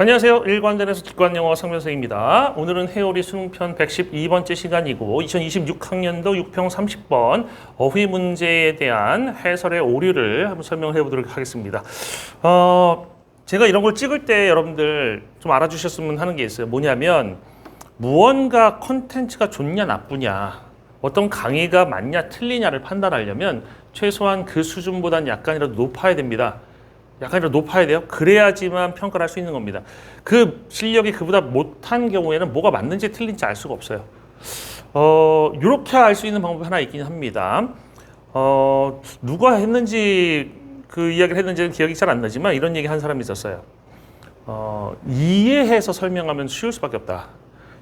안녕하세요. 일관된에서 직관영어 성면서입니다. 오늘은 해오리 수능편 112번째 시간이고 2026학년도 6평 30번 어휘 문제에 대한 해설의 오류를 한번 설명을 해보도록 하겠습니다. 제가 이런 걸 찍을 때 여러분들 좀 알아주셨으면 하는 게 있어요. 뭐냐면 무언가 컨텐츠가 좋냐 나쁘냐, 어떤 강의가 맞냐 틀리냐를 판단하려면 최소한 그 수준보다는 약간이라도 높아야 됩니다. 약간이라도 높아야 돼요. 그래야지만 평가를 할 수 있는 겁니다. 그 실력이 그보다 못한 경우에는 뭐가 맞는지 틀린지 알 수가 없어요. 이렇게 알 수 있는 방법이 하나 있긴 합니다. 누가 했는지 그 이야기를 했는지는 기억이 잘 안 나지만 이런 얘기 한 사람이 있었어요. 이해해서 설명하면 쉬울 수밖에 없다.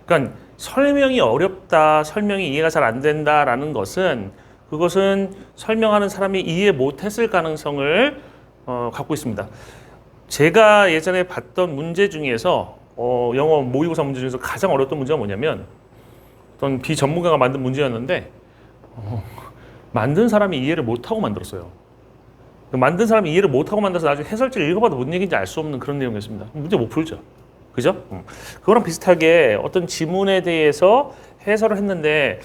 그러니까 설명이 어렵다, 설명이 이해가 잘 안 된다라는 것은 그것은 설명하는 사람이 이해 못했을 가능성을 갖고 있습니다. 제가 예전에 봤던 문제 중에서 영어 모의고사 문제 중에서 가장 어려웠던 문제가 뭐냐면 어떤 비전문가가 만든 문제였는데 만든 사람이 이해를 못하고 만들었어요. 만든 사람이 이해를 못하고 만들어서 나중에 해설지를 읽어봐도 뭔 얘기인지 알 수 없는 그런 내용이었습니다. 문제 못 풀죠. 그죠? 그거랑 비슷하게 어떤 지문에 대해서 해설을 했는데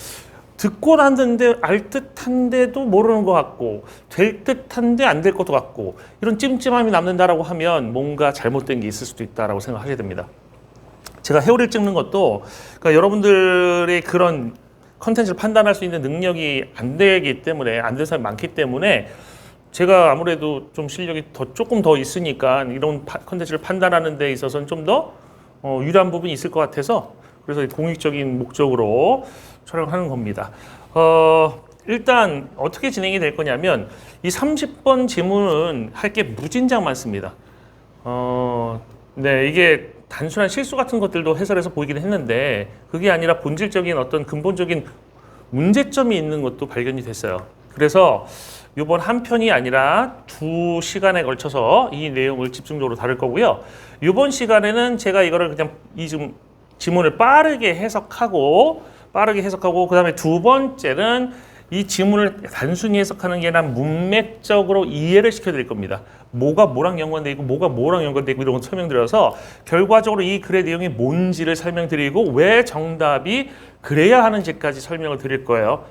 듣고 났는데 알 듯한데도 모르는 것 같고 될 듯한데 안 될 것도 같고 이런 찜찜함이 남는다라고 하면 뭔가 잘못된 게 있을 수도 있다라고 생각하셔야 됩니다. 제가 해오리를 찍는 것도 그러니까 여러분들의 그런 컨텐츠를 판단할 수 있는 능력이 안 되기 때문에 안 되는 사람이 많기 때문에 제가 아무래도 좀 실력이 조금 더 있으니까 이런 컨텐츠를 판단하는 데 있어서는 좀 더 유리한 부분이 있을 것 같아서 그래서 공익적인 목적으로 촬영하는 겁니다. 일단 어떻게 진행이 될 거냐면 이 30번 지문은 할 게 무진장 많습니다. 네, 이게 단순한 실수 같은 것들도 해설에서 보이긴 했는데 그게 아니라 본질적인 어떤 근본적인 문제점이 있는 것도 발견이 됐어요. 그래서 이번 한 편이 아니라 2시간에 걸쳐서 이 내용을 집중적으로 다룰 거고요. 이번 시간에는 제가 이거를 그냥 이 지문을 빠르게 해석하고 그 다음에 두 번째는 이 지문을 단순히 해석하는 게 아니라 문맥적으로 이해를 시켜드릴 겁니다. 뭐가 뭐랑 연관돼 있고 뭐가 뭐랑 연관돼 있고 이런 거 설명드려서 결과적으로 이 글의 내용이 뭔지를 설명드리고 왜 정답이 그래야 하는지까지 설명을 드릴 거예요.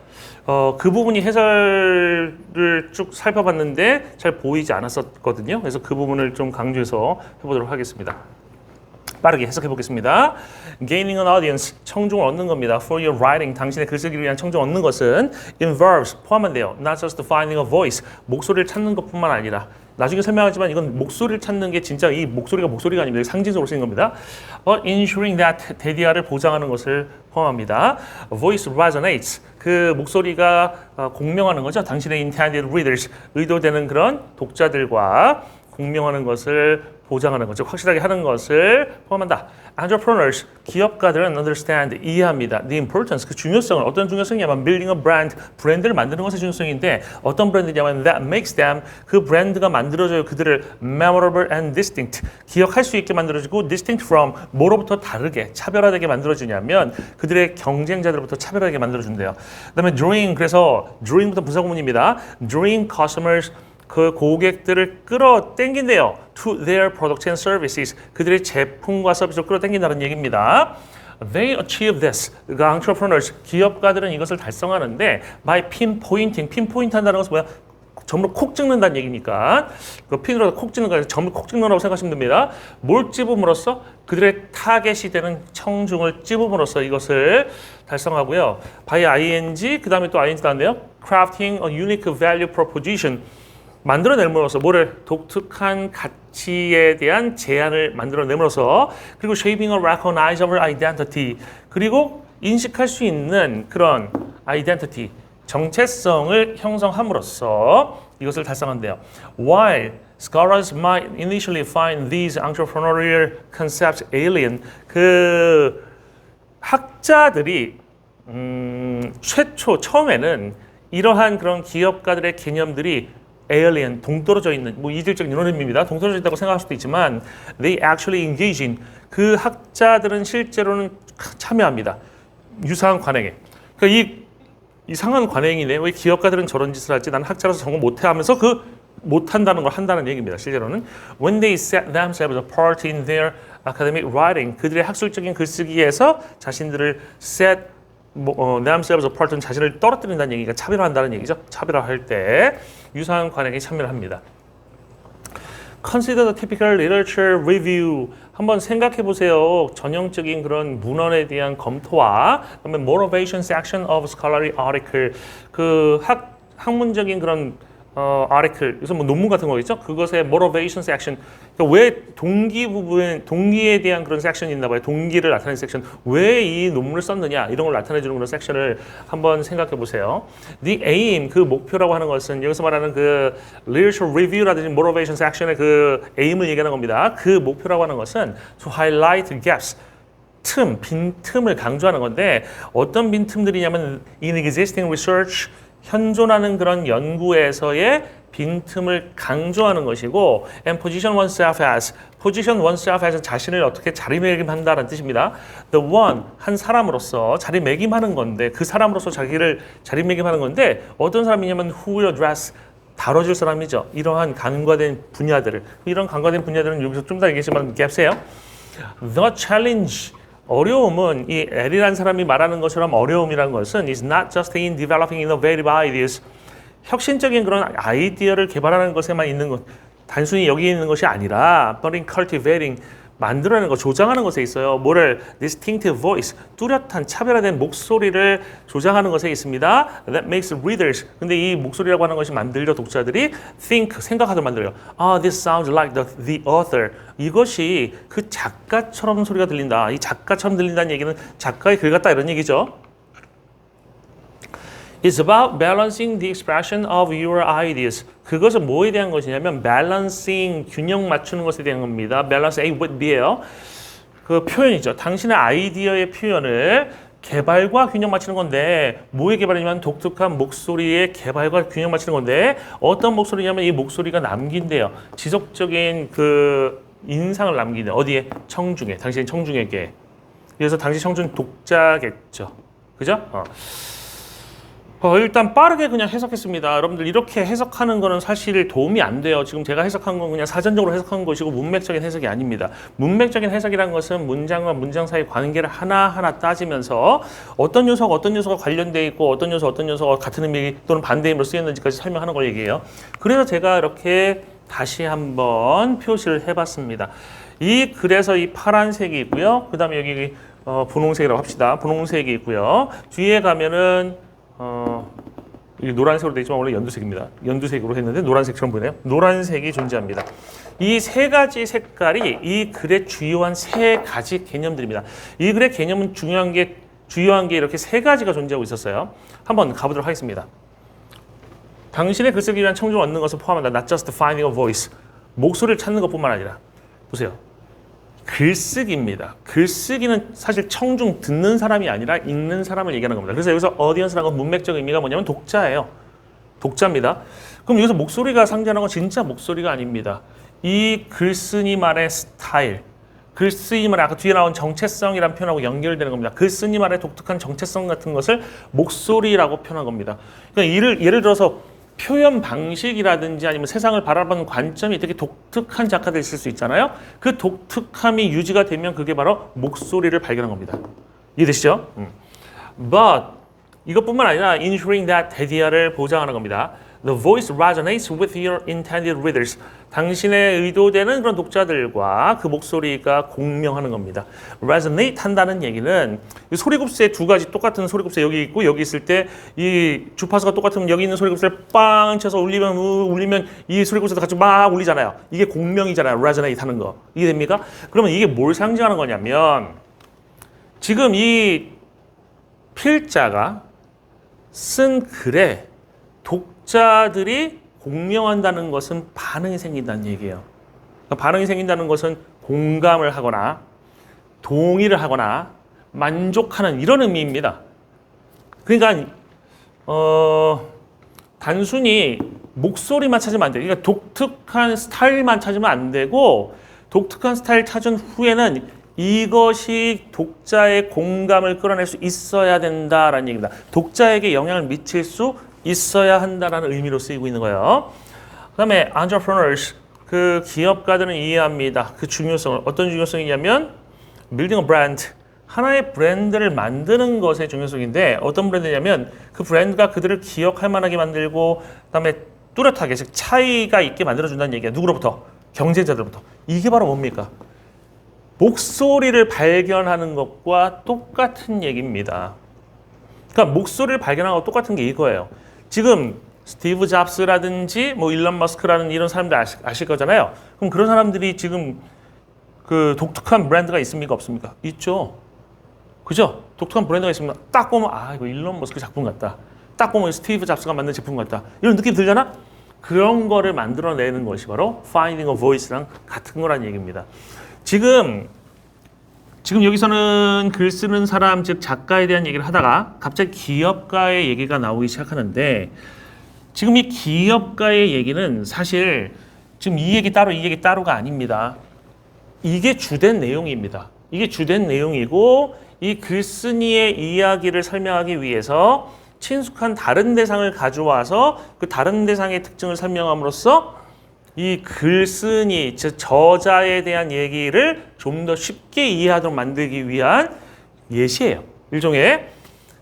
그 부분이 해설을 쭉 살펴봤는데 잘 보이지 않았었거든요. 그래서 그 부분을 좀 강조해서 해보도록 하겠습니다. 빠르게 해석해 보겠습니다. Gaining an audience, 청중을 얻는 겁니다. For your writing, 당신의 글쓰기를 위한 청중을 얻는 것은 involves, 포함한데요. Not just finding a voice, 목소리를 찾는 것뿐만 아니라 나중에 설명하지만 이건 목소리를 찾는 게 진짜 이 목소리가 아닙니다. 상징적으로 쓰인 겁니다. Ensuring that, 대디아를 보장하는 것을 포함합니다. Voice resonates, 그 목소리가 공명하는 거죠. 당신의 intended readers, 의도되는 그런 독자들과 공명하는 것을 보장하는 것, 즉 확실하게 하는 것을 포함한다. Entrepreneurs, 기업가들은 understand, 이해합니다. The importance, 그 중요성을, 어떤 중요성이냐면 building a brand, 브랜드를 만드는 것의 중요성인데 어떤 브랜드냐면 that makes them, 그 브랜드가 만들어져요. 그들을 memorable and distinct, 기억할 수 있게 만들어지고 distinct from, 뭐로부터 다르게, 차별화되게 만들어주냐면 그들의 경쟁자들로부터 차별화되게 만들어준대요. 그 다음에 drawing, 그래서 drawing부터 부사구문입니다. drawing customers, 그 고객들을 끌어당긴대요. To their products and services. 그들의 제품과 서비스를 끌어당긴다는 얘기입니다. They achieve this. 그 entrepreneurs, 기업가들은 이것을 달성하는데 by pinpointing. pinpoint 한다는 것은 뭐야? 점으로 콕 찍는다는 얘기니까 그 핀으로 콕 찍는 거예요. 점을 콕 찍는다고 생각하시면 됩니다. 뭘 찝음으로써? 그들의 타겟이 되는 청중을 찝음으로써 이것을 달성하고요. by ing, 그 다음에 또 ing도 나왔네요. Crafting a unique value proposition. 만들어냄으로써 뭐를 독특한 가치에 대한 제안을 만들어냄으로써 그리고 shaping a recognizable identity 그리고 인식할 수 있는 그런 identity 정체성을 형성함으로써 이것을 달성한대요. While scholars might initially find these entrepreneurial concepts alien, 그 학자들이 처음에는 이러한 그런 기업가들의 개념들이 alien, 동떨어져 있는, 뭐 이질적인 이런 의미입니다. 동떨어져 있다고 생각할 수도 있지만 they actually engage in, 그 학자들은 실제로는 참여합니다. 유사한 관행에. 그러니까 이 이상한 관행이네. 왜 기업가들은 저런 짓을 하지? 나는 학자라서 저런 거 못해 하면서 그 못한다는 걸 한다는 얘기입니다. 실제로는 when they set themselves apart in their academic writing, 그들의 학술적인 글쓰기에서 자신들을 set themselves apart, 자신을 떨어뜨린다는 얘기가 차별화한다는 얘기죠. 차별화할 때 유사한 관행에 참여를 합니다. Consider the typical literature review. 한번 생각해 보세요. 전형적인 그런 문헌에 대한 검토와 그다음에 motivation section of scholarly article. 그 학문적인 그런 article, 그래서 뭐 논문 같은 거겠죠? 그것의 motivation section. 그러니까 왜 동기 부분, 동기에 대한 그런 섹션이 있나 봐요. 동기를 나타내는 섹션. 왜 이 논문을 썼느냐 이런 걸 나타내 주는 그런 섹션을 한번 생각해 보세요. The aim, 그 목표라고 하는 것은 여기서 말하는 그 literature review라든지 motivation section의 그 aim을 얘기하는 겁니다. 그 목표라고 하는 것은 to highlight gaps. 빈틈을 강조하는 건데 어떤 빈틈들이냐면 in existing research, 현존하는 그런 연구에서의 빈틈을 강조하는 것이고 and position oneself as, position oneself as 자신을 어떻게 자리매김한다는 뜻입니다. The one, 한 사람으로서 자리매김하는 건데 그 사람으로서 자기를 자리매김하는 건데 어떤 사람이냐면 who will address, 다뤄줄 사람이죠. 이러한 간과된 분야들을, 이런 간과된 분야들은 여기서 좀 더 얘기했지만 갭스예요. The challenge, 어려움은 이 L이라는 사람이 말하는 것처럼 어려움이라는 것은 is not just in developing innovative ideas, 혁신적인 그런 아이디어를 개발하는 것에만 있는 것, 단순히 여기 있는 것이 아니라 but in cultivating, 만들어내는 것, 조장하는 것에 있어요. 뭐를? distinctive voice, 뚜렷한 차별화된 목소리를 조장하는 것에 있습니다. That makes readers, 근데 이 목소리라고 하는 것이 만들려 독자들이 think, 생각하도록 만들어요. This sounds like the author. 이것이 그 작가처럼 소리가 들린다. 이 작가처럼 들린다는 얘기는 작가의 글 같다 이런 얘기죠. It's about balancing the expression of your ideas. 그것은 뭐에 대한 것이냐면 balancing, 균형 맞추는 것에 대한 겁니다. balance A with B예요. 그 표현이죠. 당신의 아이디어의 표현을 개발과 균형 맞추는 건데 뭐의 개발이냐면 독특한 목소리의 개발과 균형 맞추는 건데 어떤 목소리냐면 이 목소리가 남긴대요. 지속적인 그 인상을 남기는 어디에? 청중에. 당신의 청중에게. 그래서 당신 청중 독자겠죠. 그죠? 일단 빠르게 그냥 해석했습니다. 여러분들 이렇게 해석하는 거는 사실 도움이 안 돼요. 지금 제가 해석한 건 그냥 사전적으로 해석한 것이고 문맥적인 해석이 아닙니다. 문맥적인 해석이라는 것은 문장과 문장 사이 관계를 하나하나 따지면서 어떤 요소가 관련돼 있고 어떤 요소가 같은 의미 또는 반대 의미로 쓰였는지까지 설명하는 걸 얘기해요. 그래서 제가 이렇게 다시 한번 표시를 해봤습니다. 그래서 이 파란색이 있고요. 그 다음에 여기 분홍색이라고 합시다. 분홍색이 있고요. 뒤에 가면은 이게 노란색으로 되어 있지만 원래 연두색입니다. 연두색으로 했는데 노란색처럼 보이네요. 노란색이 존재합니다. 이 세 가지 색깔이 이 글의 주요한 세 가지 개념들입니다. 이 글의 개념은 주요한 게 이렇게 세 가지가 존재하고 있었어요. 한번 가보도록 하겠습니다. 당신의 글쓰기 위한 청중을 얻는 것을 포함한다. Not just finding a voice. 목소리를 찾는 것뿐만 아니라 보세요. 글쓰기입니다. 글쓰기는 사실 청중, 듣는 사람이 아니라 읽는 사람을 얘기하는 겁니다. 그래서 여기서 audience라는 건 문맥적 의미가 뭐냐면 독자예요. 독자입니다. 그럼 여기서 목소리가 상징하는 건 진짜 목소리가 아닙니다. 이 글쓰니만의 스타일, 글쓰니만의 아까 뒤에 나온 정체성이라는 표현하고 연결되는 겁니다. 글쓰니만의 독특한 정체성 같은 것을 목소리라고 표현한 겁니다. 그러니까 예를 들어서 표현 방식이라든지 아니면 세상을 바라보는 관점이 되게 독특한 작가들이 있을 수 있잖아요. 그 독특함이 유지가 되면 그게 바로 목소리를 발견한 겁니다. 이해되시죠? But 이것뿐만 아니라 ensuring that 대디아를 보장하는 겁니다. The voice resonates with your intended readers. 당신의 의도되는 그런 독자들과 그 목소리가 공명하는 겁니다. resonate 한다는 얘기는 소리급수의 두 가지 똑같은 소리급수 여기 있고 여기 있을 때 이 주파수가 똑같으면 여기 있는 소리급수를 빵 쳐서 울리면 이 소리급수도 같이 막 울리잖아요. 이게 공명이잖아요. resonate 하는 거. 이해됩니까? 그러면 이게 뭘 상징하는 거냐면 지금 이 필자가 쓴 글에 독자들이 공명한다는 것은 반응이 생긴다는 얘기예요. 그러니까 반응이 생긴다는 것은 공감을 하거나 동의를 하거나 만족하는 이런 의미입니다. 그러니까 단순히 목소리만 찾으면 안 돼요. 그러니까 독특한 스타일만 찾으면 안 되고 독특한 스타일 찾은 후에는 이것이 독자의 공감을 끌어낼 수 있어야 된다라는 얘기입니다. 독자에게 영향을 미칠 수 있어야 한다라는 의미로 쓰이고 있는 거예요. 그 다음에 entrepreneurs, 그 기업가들은 이해합니다. 그 중요성을. 어떤 중요성이냐면 building a brand. 하나의 브랜드를 만드는 것의 중요성인데 어떤 브랜드냐면 그 브랜드가 그들을 기억할 만하게 만들고 그다음에 뚜렷하게 즉 차이가 있게 만들어준다는 얘기야. 누구로부터? 경쟁자들로부터. 이게 바로 뭡니까? 목소리를 발견하는 것과 똑같은 얘기입니다. 그러니까 목소리를 발견하는 것과 똑같은 게 이거예요. 지금 스티브 잡스라든지 뭐 일론 머스크라는 이런 사람들 아실 거잖아요. 그럼 그런 사람들이 지금 그 독특한 브랜드가 있습니까? 없습니까? 있죠. 그죠? 독특한 브랜드가 있으면 딱 보면 아 이거 일론 머스크 작품 같다. 딱 보면 스티브 잡스가 만든 제품 같다. 이런 느낌 들잖아? 그런 거를 만들어내는 것이 바로 Finding a Voice랑 같은 거란 얘기입니다. 지금 여기서는 글 쓰는 사람 즉 작가에 대한 얘기를 하다가 갑자기 기업가의 얘기가 나오기 시작하는데 지금 이 기업가의 얘기는 사실 지금 이 얘기 따로가 아닙니다. 이게 주된 내용입니다. 이게 주된 내용이고 이 글쓴이의 이야기를 설명하기 위해서 친숙한 다른 대상을 가져와서 그 다른 대상의 특징을 설명함으로써 이 글쓴이, 즉 저자에 대한 얘기를 좀 더 쉽게 이해하도록 만들기 위한 예시예요. 일종의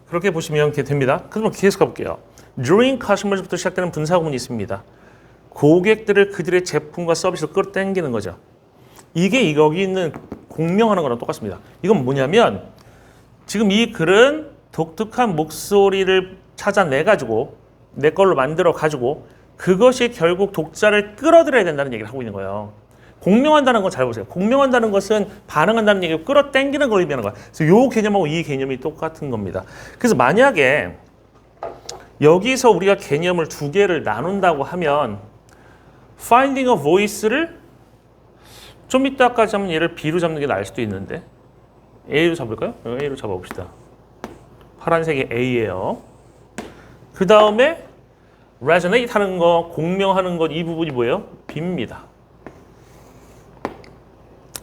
그렇게 보시면 이렇게 됩니다. 그럼 계속 가볼게요. Drawing customers부터 시작되는 분사구문이 있습니다. 고객들을 그들의 제품과 서비스로 끌어당기는 거죠. 이게 여기 있는 공명하는 거랑 똑같습니다. 이건 뭐냐면 지금 이 글은 독특한 목소리를 찾아내가지고 내 걸로 만들어가지고 그것이 결국 독자를 끌어들여야 된다는 얘기를 하고 있는 거예요. 공명한다는 건 잘 보세요. 공명한다는 것은 반응한다는 얘기고 끌어당기는 걸 의미하는 거야. 그래서 이 개념하고 이 개념이 똑같은 겁니다. 그래서 만약에 여기서 우리가 개념을 두 개를 나눈다고 하면 Finding a Voice를 좀 이따까지 하면 얘를 B로 잡는 게 나을 수도 있는데 A로 잡을까요? A로 잡아봅시다. 파란색이 A예요. 그 다음에 resonate 하는 거, 공명하는 것 이 부분이 뭐예요? B입니다.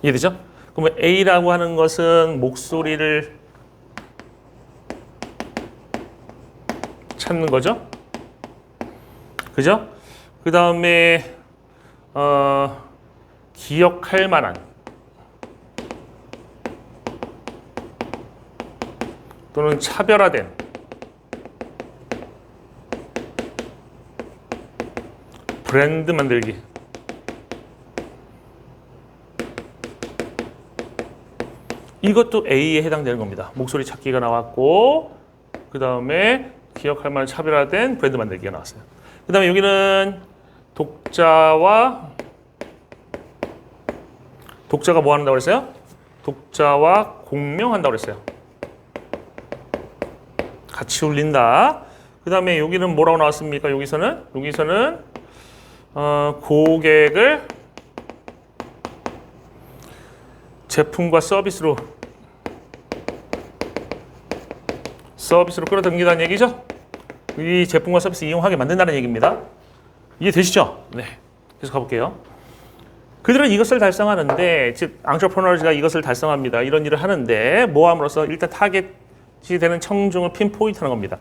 이해되죠? 그러면 A라고 하는 것은 목소리를 찾는 거죠? 그죠? 그 다음에 기억할 만한 또는 차별화된 브랜드 만들기. 이것도 A에 해당되는 겁니다. 목소리 찾기가 나왔고 그 다음에 기억할 만한 차별화된 브랜드 만들기가 나왔어요. 그 다음에 여기는 독자가 뭐 한다고 그랬어요? 독자와 공명한다고 그랬어요. 같이 울린다. 그 다음에 여기는 뭐라고 나왔습니까? 여기서는 고객을 제품과 서비스로 끌어당긴다는 얘기죠. 이 제품과 서비스 이용하게 만든다는 얘기입니다. 이해되시죠? 네. 계속 가볼게요. 그들은 이것을 달성하는데, 즉 entrepreneurs가 이것을 달성합니다. 이런 일을 하는데 뭐 함으로써 일단 타겟이 되는 청중을 핀포인트하는 겁니다.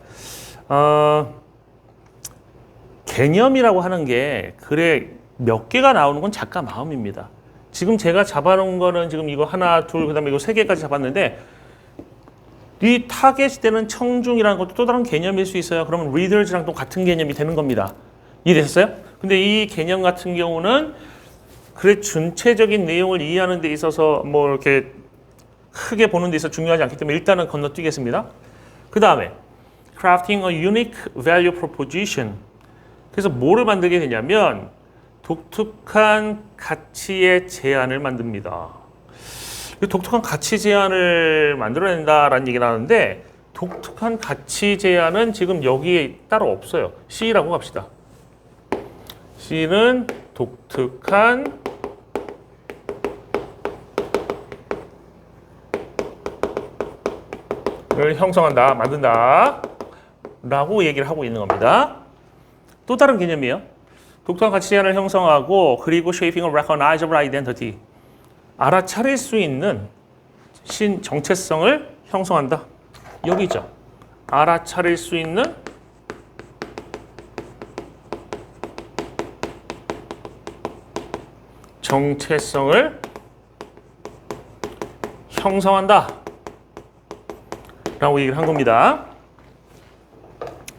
개념이라고 하는 게 글에 몇 개가 나오는 건 작가 마음입니다. 지금 제가 잡아놓은 거는 지금 이거 하나, 둘, 그 다음에 이거 세 개까지 잡았는데 이 타겟이 되는 청중이라는 것도 또 다른 개념일 수 있어요. 그러면 readers랑 또 같은 개념이 되는 겁니다. 이해되셨어요? 근데 이 개념 같은 경우는 글의 전체적인 내용을 이해하는 데 있어서 뭐 이렇게 크게 보는 데 있어서 중요하지 않기 때문에 일단은 건너뛰겠습니다. 그 다음에 crafting a unique value proposition. 그래서 뭐를 만들게 되냐면 독특한 가치의 제안을 만듭니다. 독특한 가치 제안을 만들어낸다라는 얘기를 하는데 독특한 가치 제안은 지금 여기에 따로 없어요. C라고 갑시다. C는 독특한 을 형성한다, 만든다 라고 얘기를 하고 있는 겁니다. 또 다른 개념이에요. 독특한 가치 제안을 형성하고 그리고 shaping a recognizable identity. 알아차릴 수 있는 정체성을 형성한다. 여기 있죠. 알아차릴 수 있는 정체성을 형성한다 라고 얘기를 한 겁니다.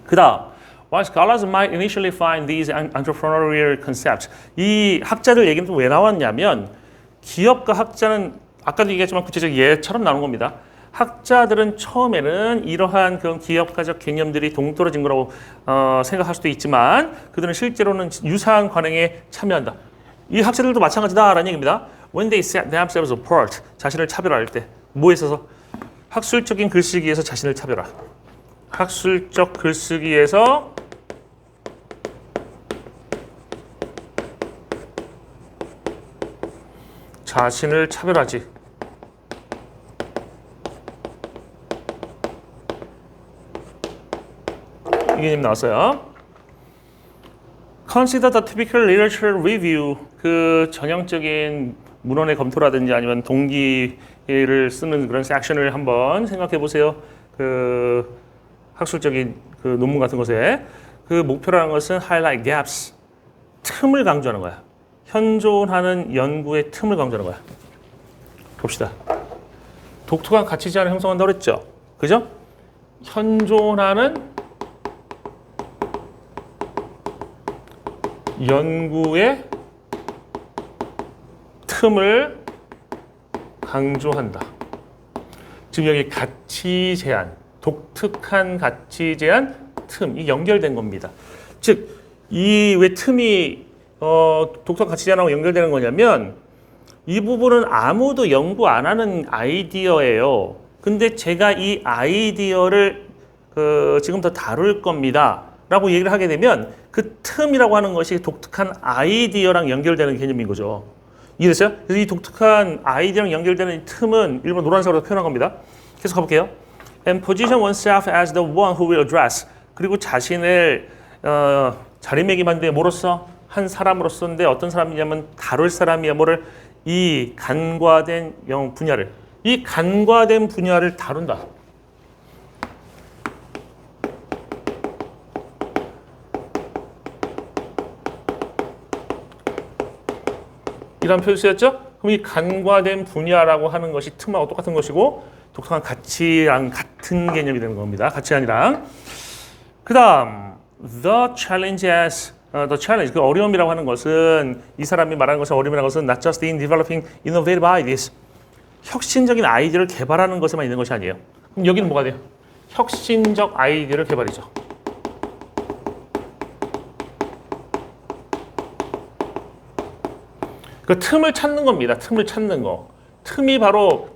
그 다음 While scholars might initially find these entrepreneurial concepts, 이 학자들 얘기는 왜 나왔냐면 기업가 학자는 아까도 얘기했지만 구체적 예처럼 나오는 겁니다. 학자들은 처음에는 이러한 그런 기업가적 개념들이 동떨어진 거라고 생각할 수도 있지만 그들은 실제로는 유사한 관행에 참여한다. 이 학자들도 마찬가지다라는 얘기입니다. When they set themselves apart, 자신을 차별할 때 뭐에 있어서? 학술적인 글쓰기에서 자신을 차별화. 학술적 글쓰기에서 자신을 차별하지. 이 개념 나왔어요. Consider the typical literature review. 그 전형적인 문헌의 검토라든지 아니면 동기를 쓰는 그런 섹션을 한번 생각해 보세요. 그 학술적인 그 논문 같은 것에 그 목표라는 것은 highlight gaps, 틈을 강조하는 거야. 현존하는 연구의 틈을 강조하는 거야. 봅시다. 독특한 가치 제한을 형성한다고 그랬죠. 그죠? 현존하는 연구의 틈을 강조한다. 지금 여기 가치 제한, 독특한 가치 제한, 틈, 이 연결된 겁니다. 즉, 이 왜 틈이 독특한 가치 제한하고 연결되는 거냐면 이 부분은 아무도 연구 안 하는 아이디어예요. 근데 제가 이 아이디어를 지금부터 다룰 겁니다. 라고 얘기를 하게 되면 그 틈이라고 하는 것이 독특한 아이디어랑 연결되는 개념인 거죠. 이해됐어요? 그래서 이 독특한 아이디어랑 연결되는 이 틈은 일본 노란색으로 표현한 겁니다. 계속 가볼게요. And position oneself as the one who will address. 그리고 자신을 자리매김한데 뭐로써? 한 사람으로서인데 어떤 사람이냐면 다룰 사람이야. 뭐를? 이 간과된 분야를. 이 간과된 분야를 다룬다. 이런 표현 쓰였죠? 그럼 이 간과된 분야라고 하는 것이 틈하고 똑같은 것이고 독특한 가치랑 같은 개념이 되는 겁니다. 가치관이랑. 그 다음 the challenge as the challenge, 그 어려움이라고 하는 것은 이 사람이 말하는 것은 어려움이라는 것은 not just in developing innovative ideas, 혁신적인 아이디어를 개발하는 것에만 있는 것이 아니에요. 그럼 여기는 뭐가 돼요? 혁신적 아이디어를 개발이죠. 그 틈을 찾는 겁니다. 틈을 찾는 거. 틈이 바로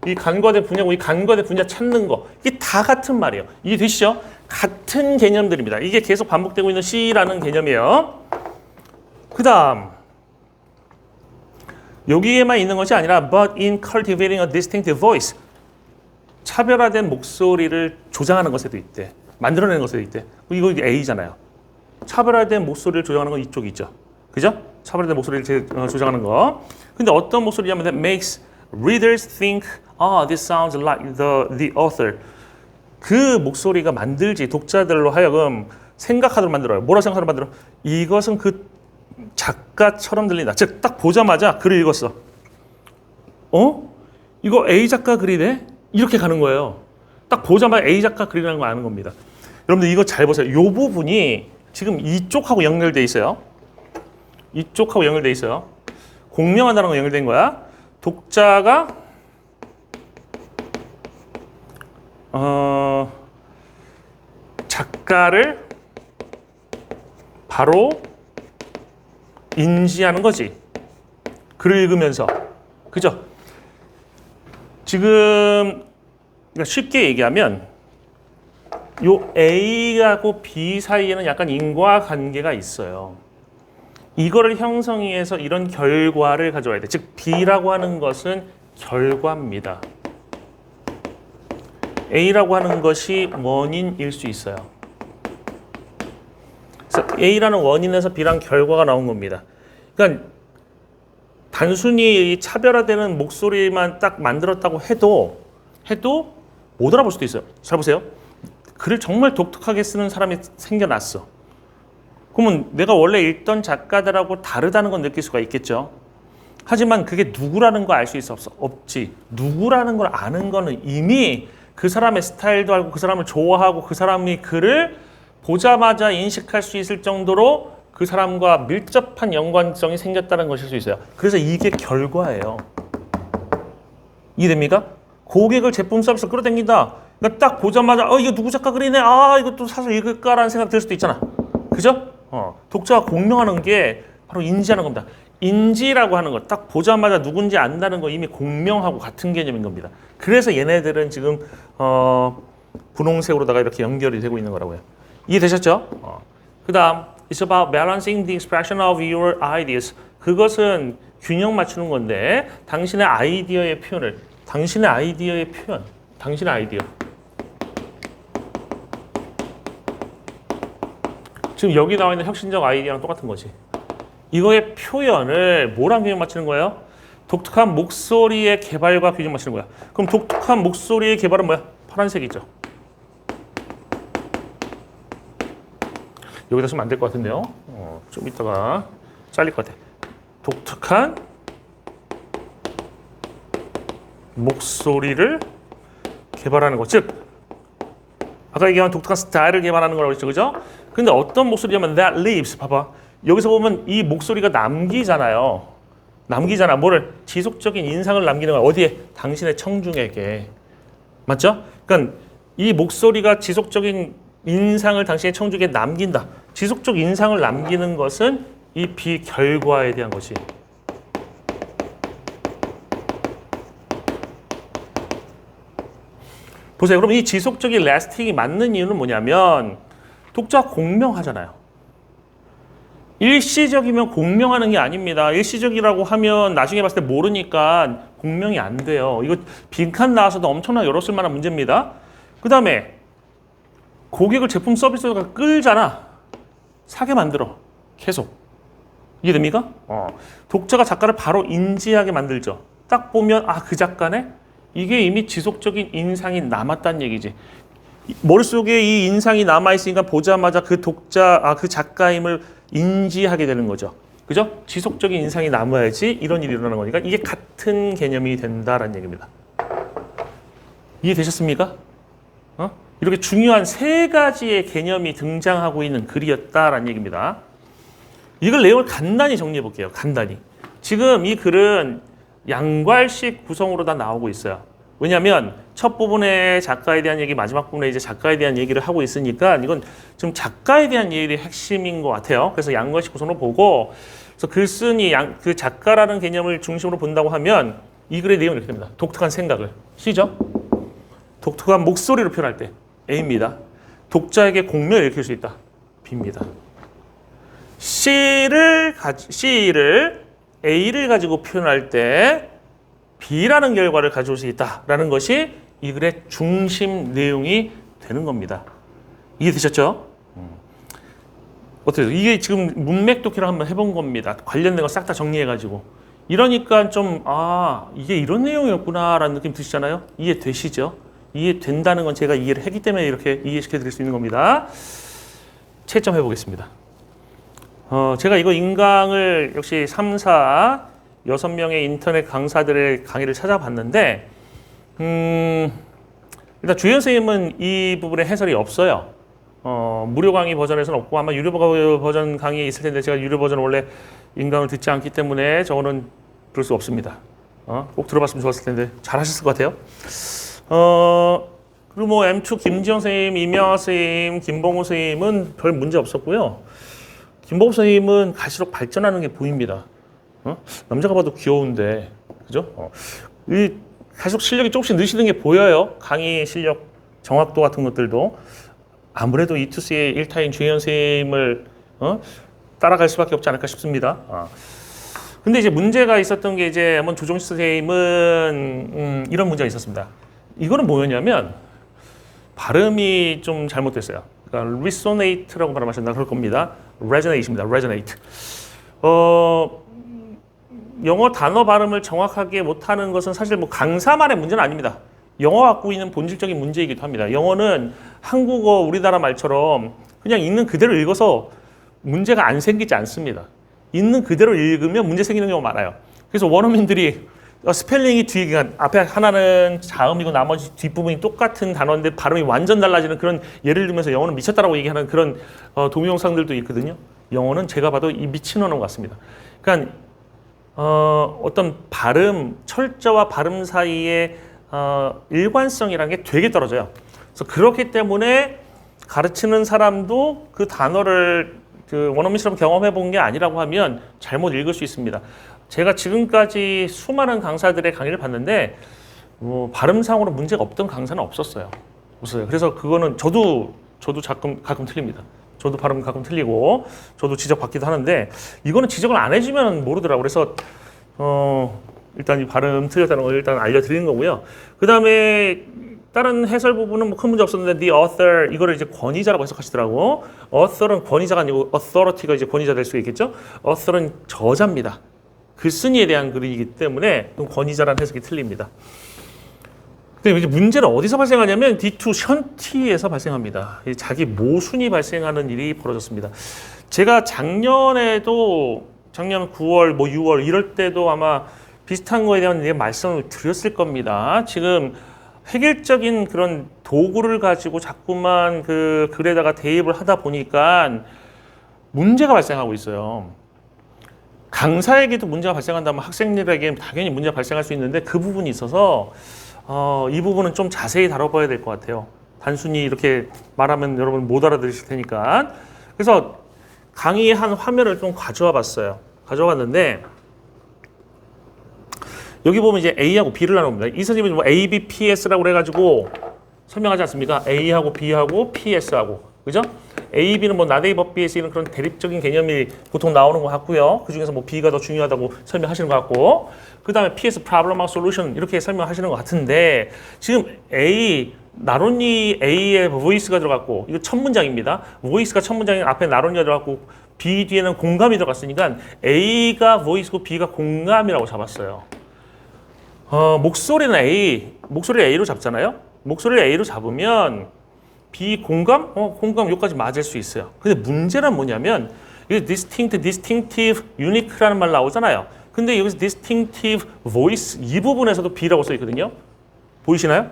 이 간과된 분야고 이 간과된 분야 찾는 거. 이게 다 같은 말이에요. 이게 되시죠? 같은 개념들입니다. 이게 계속 반복되고 있는 C라는 개념이에요. 그 다음 여기에만 있는 것이 아니라 but in cultivating a distinctive voice, 차별화된 목소리를 조장하는 것에도 있대. 만들어내는 것에도 있대. 이거 A잖아요. 차별화된 목소리를 조장하는 건 이쪽이 있죠. 그죠? 차별화된 목소리를 조장하는 거. 근데 어떤 목소리냐면 that makes readers think, this sounds like the author. 그 목소리가 만들지 독자들로 하여금 생각하도록 만들어요. 뭐라 생각하도록 만들어? 이것은 그 작가처럼 들린다. 즉 딱 보자마자 글을 읽었어. 이거 A 작가 글이네? 이렇게 가는 거예요. 딱 보자마자 A 작가 글이라는 거 아는 겁니다. 여러분들 이거 잘 보세요. 이 부분이 지금 이쪽하고 연결돼 있어요. 이쪽하고 연결돼 있어요. 공명한다는 거 연결된 거야. 독자가 작가를 바로 인지하는 거지. 글을 읽으면서. 그죠? 지금 쉽게 얘기하면 요 A하고 B 사이에는 약간 인과관계가 있어요. 이거를 형성해서 이런 결과를 가져와야 돼. 즉 B라고 하는 것은 결과입니다. A라고 하는 것이 원인일 수 있어요. 그래서 A라는 원인에서 B라는 결과가 나온 겁니다. 그러니까 단순히 차별화되는 목소리만 딱 만들었다고 해도 못 알아볼 수도 있어요. 잘 보세요. 글을 정말 독특하게 쓰는 사람이 생겨났어. 그러면 내가 원래 읽던 작가들하고 다르다는 건 느낄 수가 있겠죠. 하지만 그게 누구라는 거 알 수 있어 없지. 누구라는 걸 아는 거는 이미 그 사람의 스타일도 알고 그 사람을 좋아하고 그 사람이 그를 보자마자 인식할 수 있을 정도로 그 사람과 밀접한 연관성이 생겼다는 것일 수 있어요. 그래서 이게 결과예요. 이해됩니까? 고객을 제품 서비스 끌어당긴다. 그러니까 딱 보자마자 이거 누구 작가 글이네. 이것도 사서 읽을까라는 생각 들 수도 있잖아. 그죠? 독자가 공명하는 게 바로 인지하는 겁니다. 인지라고 하는 것, 딱 보자마자 누군지 안다는 거 이미 공명하고 같은 개념인 겁니다. 그래서 얘네들은 지금 분홍색으로다가 이렇게 연결이 되고 있는 거라고요. 이해되셨죠? 그 다음 It's about balancing the expression of your ideas. 그것은 균형 맞추는 건데 당신의 아이디어의 표현 당신의 아이디어 지금 여기 나와 있는 혁신적 아이디어랑 똑같은 거지. 이거의 표현을 뭐랑 균형 맞추는 거예요? 독특한 목소리의 개발과 균형 맞추는 거야. 그럼 독특한 목소리의 개발은 뭐야? 파란색이죠. 여기다 쓰면 안 될 것 같은데요. 좀 이따가 잘릴 것 같아. 독특한 목소리를 개발하는 것. 즉, 아까 얘기한 독특한 스타일을 개발하는 거라고 했죠. 그죠? 근데 어떤 목소리냐면 that leaves. 봐봐. 여기서 보면 이 목소리가 남기잖아요. 남기잖아. 뭐를? 지속적인 인상을 남기는 거야. 어디에? 당신의 청중에게. 맞죠? 그러니까 이 목소리가 지속적인 인상을 당신의 청중에게 남긴다. 지속적 인상을 남기는 것은 이 비결과에 대한 것이. 보세요. 그럼 이 지속적인 래스팅이 맞는 이유는 뭐냐면 독자가 공명하잖아요. 일시적이면 공명하는 게 아닙니다. 일시적이라고 하면 나중에 봤을 때 모르니까 공명이 안 돼요. 이거 빈칸 나와서도 엄청나게 열었을 만한 문제입니다. 그 다음에 고객을 제품 서비스가 끌잖아. 사게 만들어. 계속. 이해됩니까? 독자가 작가를 바로 인지하게 만들죠. 딱 보면 그 작가네? 이게 이미 지속적인 인상이 남았다는 얘기지. 머릿속에 이 인상이 남아있으니까 보자마자 그 독자, 그 작가임을 인지하게 되는 거죠. 그죠? 지속적인 인상이 남아야지 이런 일이 일어나는 거니까 이게 같은 개념이 된다라는 얘기입니다. 이해되셨습니까? 이렇게 중요한 세 가지의 개념이 등장하고 있는 글이었다라는 얘기입니다. 이걸 내용을 간단히 정리해 볼게요. 간단히. 지금 이 글은 양괄식 구성으로 다 나오고 있어요. 왜냐하면 첫 부분에 작가에 대한 얘기, 마지막 부분에 이제 작가에 대한 얘기를 하고 있으니까 이건 좀 작가에 대한 얘기의 핵심인 것 같아요. 그래서 양괄식 구성으로 보고, 그래서 글쓴이 그 작가라는 개념을 중심으로 본다고 하면 이 글의 내용이 이렇게 됩니다. 독특한 생각을. C죠? 독특한 목소리로 표현할 때 A입니다. 독자에게 공명을 일으킬 수 있다. B입니다. C를 A를 가지고 표현할 때 B라는 결과를 가져올 수 있다라는 것이 이 글의 중심 내용이 되는 겁니다. 이해되셨죠? 어때요? 이게 지금 문맥 독해를 한번 해본 겁니다. 관련된 거 싹 다 정리해가지고. 이러니까 좀 이게 이런 내용이었구나라는 느낌 드시잖아요? 이해되시죠? 이해된다는 건 제가 이해를 했기 때문에 이렇게 이해시켜 드릴 수 있는 겁니다. 채점 해보겠습니다. 제가 이거 인강을 역시 3, 4, 6명의 인터넷 강사들의 강의를 찾아봤는데 일단 주연 선생님은 이 부분에 해설이 없어요. 무료 강의 버전에서는 없고 아마 유료 버전 강의에 있을 텐데 제가 유료 버전 원래 인강을 듣지 않기 때문에 저거는 볼 수 없습니다. 꼭 들어봤으면 좋았을 텐데 잘하셨을 것 같아요. 그리고 뭐 M2 김지영 선생님, 이명하 선생님, 김봉우 선생님은 별 문제 없었고요. 김봉우 선생님은 갈수록 발전하는 게 보입니다. 남자가 봐도 귀여운데, 그죠? 이 갈수록 실력이 조금씩 느시는 게 보여요. 강의 실력, 정확도 같은 것들도. 아무래도 이투스의 1타인 주연 선생님을 따라갈 수밖에 없지 않을까 싶습니다. 근데 이제 문제가 있었던 게 이제 한번 조정식 선생님은 이런 문제가 있었습니다. 이거는 뭐였냐면 발음이 좀 잘못됐어요. 그러니까 resonate라고 발음하셨나 그럴 겁니다. resonate입니다. resonate. 영어 단어 발음을 정확하게 못하는 것은 사실 뭐 강사만의 문제는 아닙니다. 영어가 갖고 있는 본질적인 문제이기도 합니다. 영어는 한국어, 우리나라 말처럼 그냥 있는 그대로 읽어서 문제가 안 생기지 않습니다. 있는 그대로 읽으면 문제 생기는 경우가 많아요. 그래서 원어민들이 스펠링이 뒤에 그러니까 앞에 하나는 자음이고 나머지 뒷부분이 똑같은 단어인데 발음이 완전 달라지는 그런 예를 들면서 영어는 미쳤다라고 얘기하는 그런 동영상들도 있거든요. 영어는 제가 봐도 이 미친 언어 같습니다. 그러니까 어떤 발음, 철자와 발음 사이의 일관성이라는 게 되게 떨어져요. 그래서 그렇기 때문에 가르치는 사람도 그 단어를 그 원어민처럼 경험해 본 게 아니라고 하면 잘못 읽을 수 있습니다. 제가 지금까지 수많은 강사들의 강의를 봤는데 발음상으로 문제가 없던 강사는 없었어요. 그래서 그거는 저도 가끔 틀립니다. 저도 발음 가끔 틀리고 저도 지적받기도 하는데 이거는 지적을 안 해주면 모르더라고요. 그래서 일단 이 발음 틀렸다는 걸 일단 알려드리는 거고요. 그 다음에 다른 해설 부분은 뭐 큰 문제 없었는데 the author 이거를 이제 권위자라고 해석하시더라고. author은 권위자가 아니고 authority가 이제 권위자 될 수 있겠죠. author은 저자입니다. 글쓴이에 대한 글이기 때문에 권위자라는 해석이 틀립니다. 근데 이제 문제는 어디서 발생하냐면 D2 션티에서 발생합니다. 자기 모순이 발생하는 일이 벌어졌습니다. 제가 작년 9월, 뭐 6월 이럴 때도 아마 비슷한 거에 대한 말씀을 드렸을 겁니다. 지금 획일적인 그런 도구를 가지고 자꾸만 그 글에다가 대입을 하다 보니까 문제가 발생하고 있어요. 강사에게도 문제가 발생한다면 학생들에게 당연히 문제가 발생할 수 있는데 그 부분이 있어서 이 부분은 좀 자세히 다뤄봐야 될 것 같아요. 단순히 이렇게 말하면 여러분 못 알아들으실 테니까. 그래서 강의한 화면을 좀 가져와 봤어요. 가져와 봤는데 여기 보면 이제 A하고 B를 나눕니다. 이 선생님이 뭐 A, B, PS라고 그래가지고 설명하지 않습니까? A하고 B하고 PS하고. 그죠? A, B는 뭐 not A but B에 쓰이는 그런 대립적인 개념이 보통 나오는 것 같고요. 그 중에서 뭐 B가 더 중요하다고 설명하시는 것 같고, 그 다음에 PS problem solution 이렇게 설명하시는 것 같은데 지금 A not only A에 voice가 들어갔고 이거 첫 문장입니다. voice가 첫 문장에 앞에 not only가 들어갔고 B 뒤에는 공감이 들어갔으니까 A가 voice고 B가 공감이라고 잡았어요. 목소리는 목소리를 A로 잡잖아요. 목소리를 A로 잡으면 B 공감? 공감 여기까지 맞을 수 있어요. 근데 문제는 뭐냐면 이게 distinct, distinctive, unique라는 말 나오잖아요. 근데 여기서 distinctive voice 이 부분에서도 B라고 써 있거든요. 보이시나요?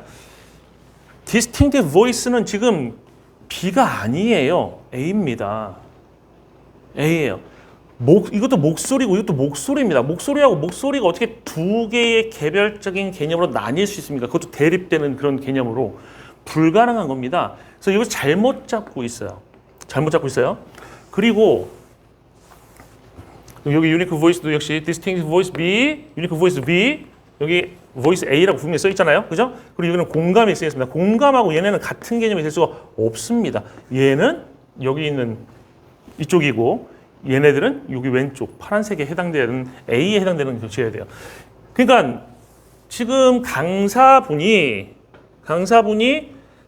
distinctive voice는 지금 B가 아니에요. A입니다. A예요. 이것도 목소리고 이것도 목소리입니다. 목소리하고 목소리가 어떻게 두 개의 개별적인 개념으로 나뉠 수 있습니까? 그것도 대립되는 그런 개념으로 불가능한 겁니다. 그래서 이거 잘못 잡고 있어요. 잘못 잡고 있어요. 그리고 여기 unique voice도 역시 distinct voice B, unique voice B, 여기 voice A라고 분명히 써 있잖아요. 그죠? 그리고 여기는 공감이 쓰여 있습니다. 공감하고 얘네는 같은 개념이 될 수가 없습니다. 얘는 여기 있는 이쪽이고 얘네들은 여기 왼쪽 파란색에 해당되는 A에 해당되는 교체해야 돼요. 그러니까 지금 강사분이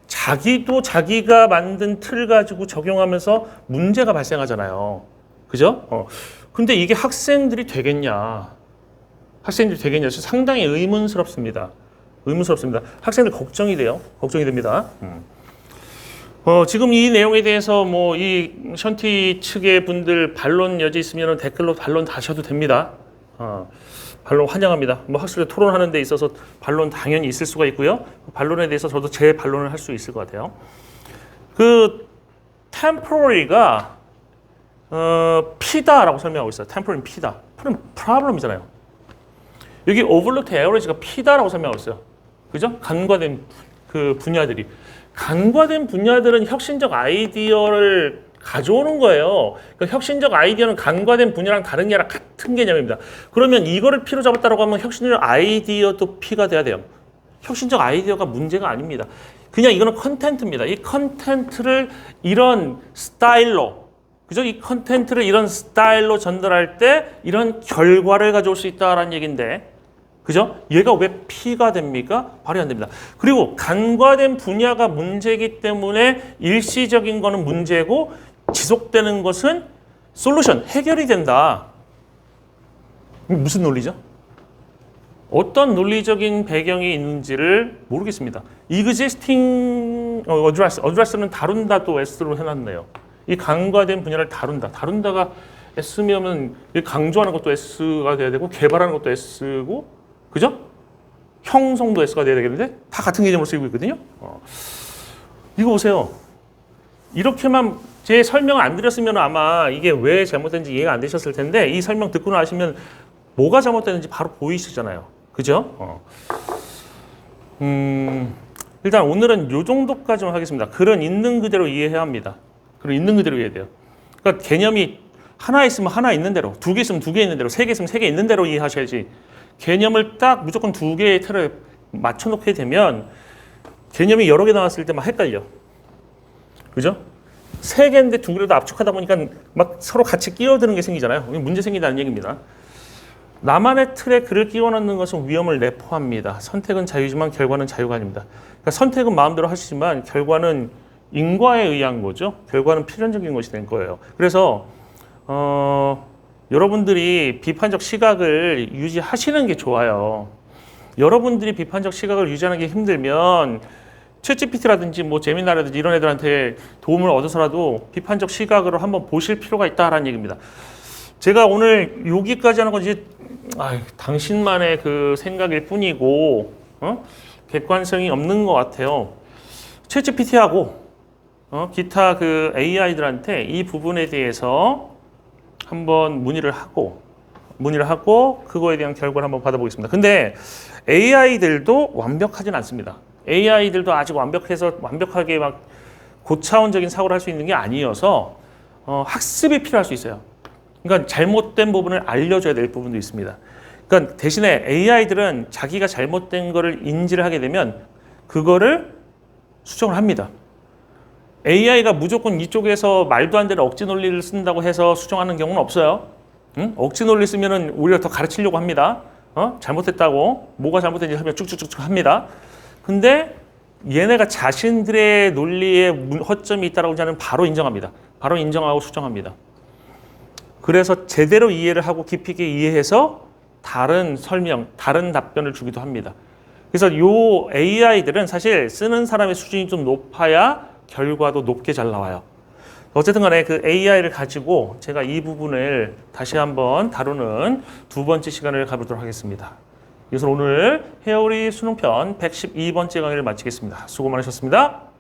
자기도 자기가 만든 틀 가지고 적용하면서 문제가 발생하잖아요. 그죠? 근데 이게 학생들이 되겠냐? 상당히 의문스럽습니다. 학생들 걱정이 돼요. 걱정이 됩니다. 지금 이 내용에 대해서 뭐 이 션티 측의 분들 반론 여지 있으면 댓글로 반론 다셔도 됩니다. 반론 환영합니다. 뭐 학술에 토론하는 데 있어서 반론 당연히 있을 수가 있고요. 반론에 대해서 저도 제 반론을 할 수 있을 것 같아요. 그 temporary가 P다라고 설명하고 있어요. temporary P다. problem이잖아요. 여기 overlooked average가 P다라고 설명하고 있어요. 그죠? 간과된 그 분야들이. 간과된 분야들은 혁신적 아이디어를 가져오는 거예요. 그러니까 혁신적 아이디어는 간과된 분야랑 다른 게 아니라 같은 개념입니다. 그러면 이거를 P로 잡았다고 하면 혁신적 아이디어도 P가 돼야 돼요. 혁신적 아이디어가 문제가 아닙니다. 그냥 이거는 컨텐츠입니다. 이 컨텐츠를 이런 스타일로, 그죠? 이 컨텐츠를 이런 스타일로 전달할 때 이런 결과를 가져올 수 있다라는 얘기인데, 그죠? 얘가 왜 P가 됩니까? 발휘 안 됩니다. 그리고 간과된 분야가 문제이기 때문에 일시적인 거는 문제고 지속되는 것은 솔루션, 해결이 된다. 무슨 논리죠? 어떤 논리적인 배경이 있는지를 모르겠습니다. existing address는 다룬다 또 S로 해놨네요. 이 간과된 분야를 다룬다가 S면 강조하는 것도 S가 돼야 되고 개발하는 것도 S고, 그죠? 형성도 S가 돼야 되겠는데 다 같은 개념으로 쓰이고 있거든요. 이거 보세요. 이렇게만 제 설명을 안 드렸으면 아마 이게 왜 잘못된지 이해가 안 되셨을 텐데 이 설명 듣고 나시면 뭐가 잘못됐는지 바로 보이시잖아요. 그죠? 일단 오늘은 이 정도까지만 하겠습니다. 글은 있는 그대로 이해해야 합니다. 글은 있는 그대로 이해해야 돼요. 그러니까 개념이 하나 있으면 하나 있는 대로, 두 개 있으면 두 개 있는 대로, 세 개 있으면 세 개 있는 대로 이해하셔야지. 개념을 딱 무조건 두 개의 틀을 맞춰놓게 되면 개념이 여러 개 나왔을 때 막 헷갈려. 그죠? 세 개인데 두 개라도 압축하다 보니까 막 서로 같이 끼어드는 게 생기잖아요. 문제 생긴다는 얘기입니다. 나만의 틀에 글을 끼워 넣는 것은 위험을 내포합니다. 선택은 자유지만 결과는 자유가 아닙니다. 그러니까 선택은 마음대로 하시지만 결과는 인과에 의한 거죠. 결과는 필연적인 것이 된 거예요. 그래서 여러분들이 비판적 시각을 유지하시는 게 좋아요. 여러분들이 비판적 시각을 유지하는 게 힘들면 챗GPT라든지 뭐 제미나라든지 이런 애들한테 도움을 얻어서라도 비판적 시각으로 한번 보실 필요가 있다라는 얘기입니다. 제가 오늘 여기까지 하는 건 이제 당신만의 그 생각일 뿐이고 객관성이 없는 것 같아요. 챗GPT하고 기타 그 AI들한테 이 부분에 대해서 한번 문의를 하고 그거에 대한 결과를 한번 받아보겠습니다. 근데 AI들도 완벽하진 않습니다. AI들도 아직 완벽하게 막 고차원적인 사고를 할 수 있는 게 아니어서 학습이 필요할 수 있어요. 그러니까 잘못된 부분을 알려줘야 될 부분도 있습니다. 그러니까 대신에 AI들은 자기가 잘못된 거를 인지를 하게 되면 그거를 수정을 합니다. AI가 무조건 이쪽에서 말도 안 되는 억지 논리를 쓴다고 해서 수정하는 경우는 없어요. 응? 억지 논리 쓰면은 오히려 더 가르치려고 합니다. 잘못했다고 뭐가 잘못된지 하면 쭉쭉쭉 합니다. 근데 얘네가 자신들의 논리에 허점이 있다고 하는 바로 인정합니다. 바로 인정하고 수정합니다. 그래서 제대로 이해를 하고 깊이 있게 이해해서 다른 설명, 다른 답변을 주기도 합니다. 그래서 이 AI들은 사실 쓰는 사람의 수준이 좀 높아야 결과도 높게 잘 나와요. 어쨌든 간에 그 AI를 가지고 제가 이 부분을 다시 한번 다루는 두 번째 시간을 가보도록 하겠습니다. 그래서 오늘 회오리 수능편 112번째 강의를 마치겠습니다. 수고 많으셨습니다.